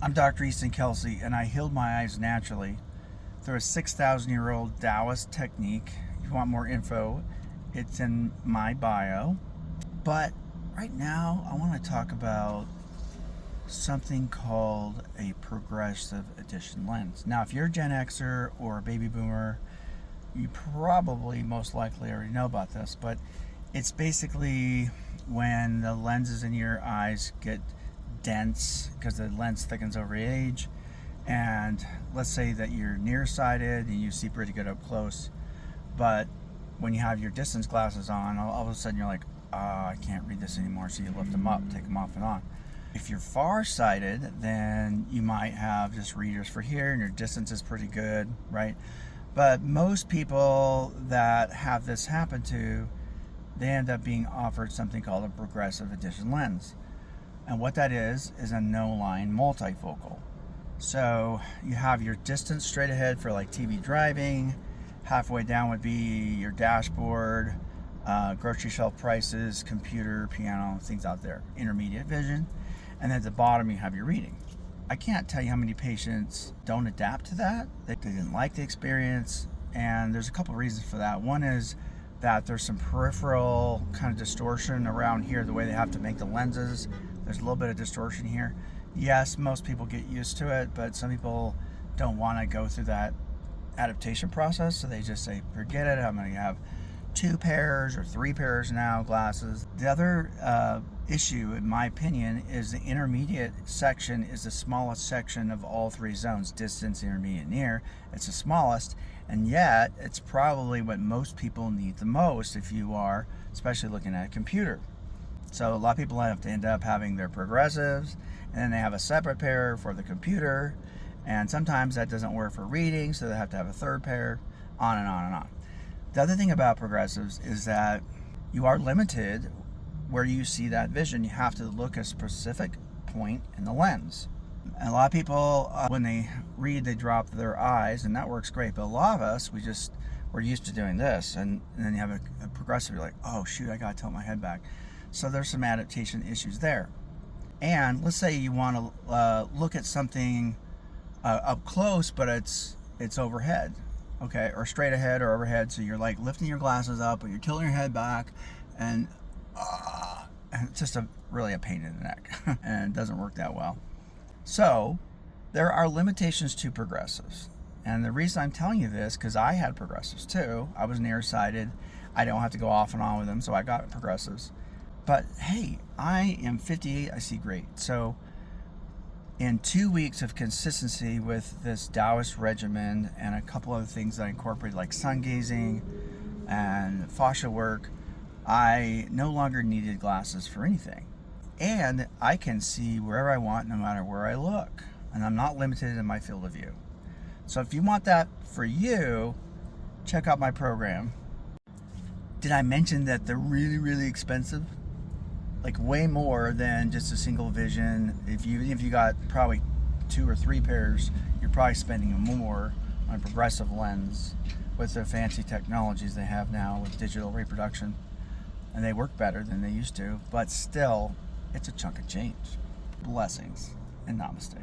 I'm Dr. Easton Kelsey, and I healed my eyes naturally through a 6,000-year-old Taoist technique. If you want more info, it's in my bio. But right now, I want to talk about something called a progressive addition lens. Now, if you're a Gen Xer or a baby boomer, you probably most likely already know about this, but it's basically when the lenses in your eyes get dense because the lens thickens over age, and let's say that you're nearsighted and you see pretty good up close, but when you have your distance glasses on, all of a sudden you're like, I can't read this anymore, so you lift them up, take them off and on. If you're farsighted, then you might have just readers for here and your distance is pretty good, right? But most people that have this happen to, they end up being offered something called a progressive addition lens. And what that is a no-line multifocal. So you have your distance straight ahead for like TV driving, halfway down would be your dashboard, grocery shelf prices, computer, piano, things out there, intermediate vision, and then at the bottom you have your reading. I can't tell you how many patients don't adapt to that. They didn't like the experience, and there's a couple of reasons for that. One is that there's some peripheral kind of distortion around here, the way they have to make the lenses. There's a little bit of distortion here. Yes, most people get used to it, but some people don't want to go through that adaptation process, so they just say, forget it, I'm going to have 2 pairs or 3 pairs now glasses. The other issue, in my opinion, is the intermediate section is the smallest section of all 3 zones: distance, intermediate, near. It's the smallest, and yet it's probably what most people need the most if you are especially looking at a computer. So a lot of people have to end up having their progressives, and then they have a separate pair for the computer, and sometimes that doesn't work for reading, so they have to have a 3rd pair, on and on and on. The other thing about progressives is that you are limited where you see that vision. You have to look at a specific point in the lens. And a lot of people, when they read, they drop their eyes, and that works great. But a lot of us, we're used to doing this, and then you have a progressive, you're like, oh shoot, I gotta tilt my head back. So there's some adaptation issues there. And let's say you want to look at something up close, but it's overhead, okay, or straight ahead or overhead. So you're like lifting your glasses up, but you're tilting your head back, and it's just really a pain in the neck, and it doesn't work that well. So there are limitations to progressives, and the reason I'm telling you this, because I had progressives too. I was nearsighted. I don't have to go off and on with them, so I got progressives. But hey, I am 58, I see great. So in 2 weeks of consistency with this Taoist regimen and a couple other things that I incorporated, like sun gazing and fascia work, I no longer needed glasses for anything. And I can see wherever I want, no matter where I look. And I'm not limited in my field of view. So if you want that for you, check out my program. Did I mention that they're really, really expensive? Like way more than just a single vision. If you got probably 2 or 3 pairs, you're probably spending more on a progressive lens with the fancy technologies they have now with digital reproduction. And they work better than they used to, but still, it's a chunk of change. Blessings and namaste.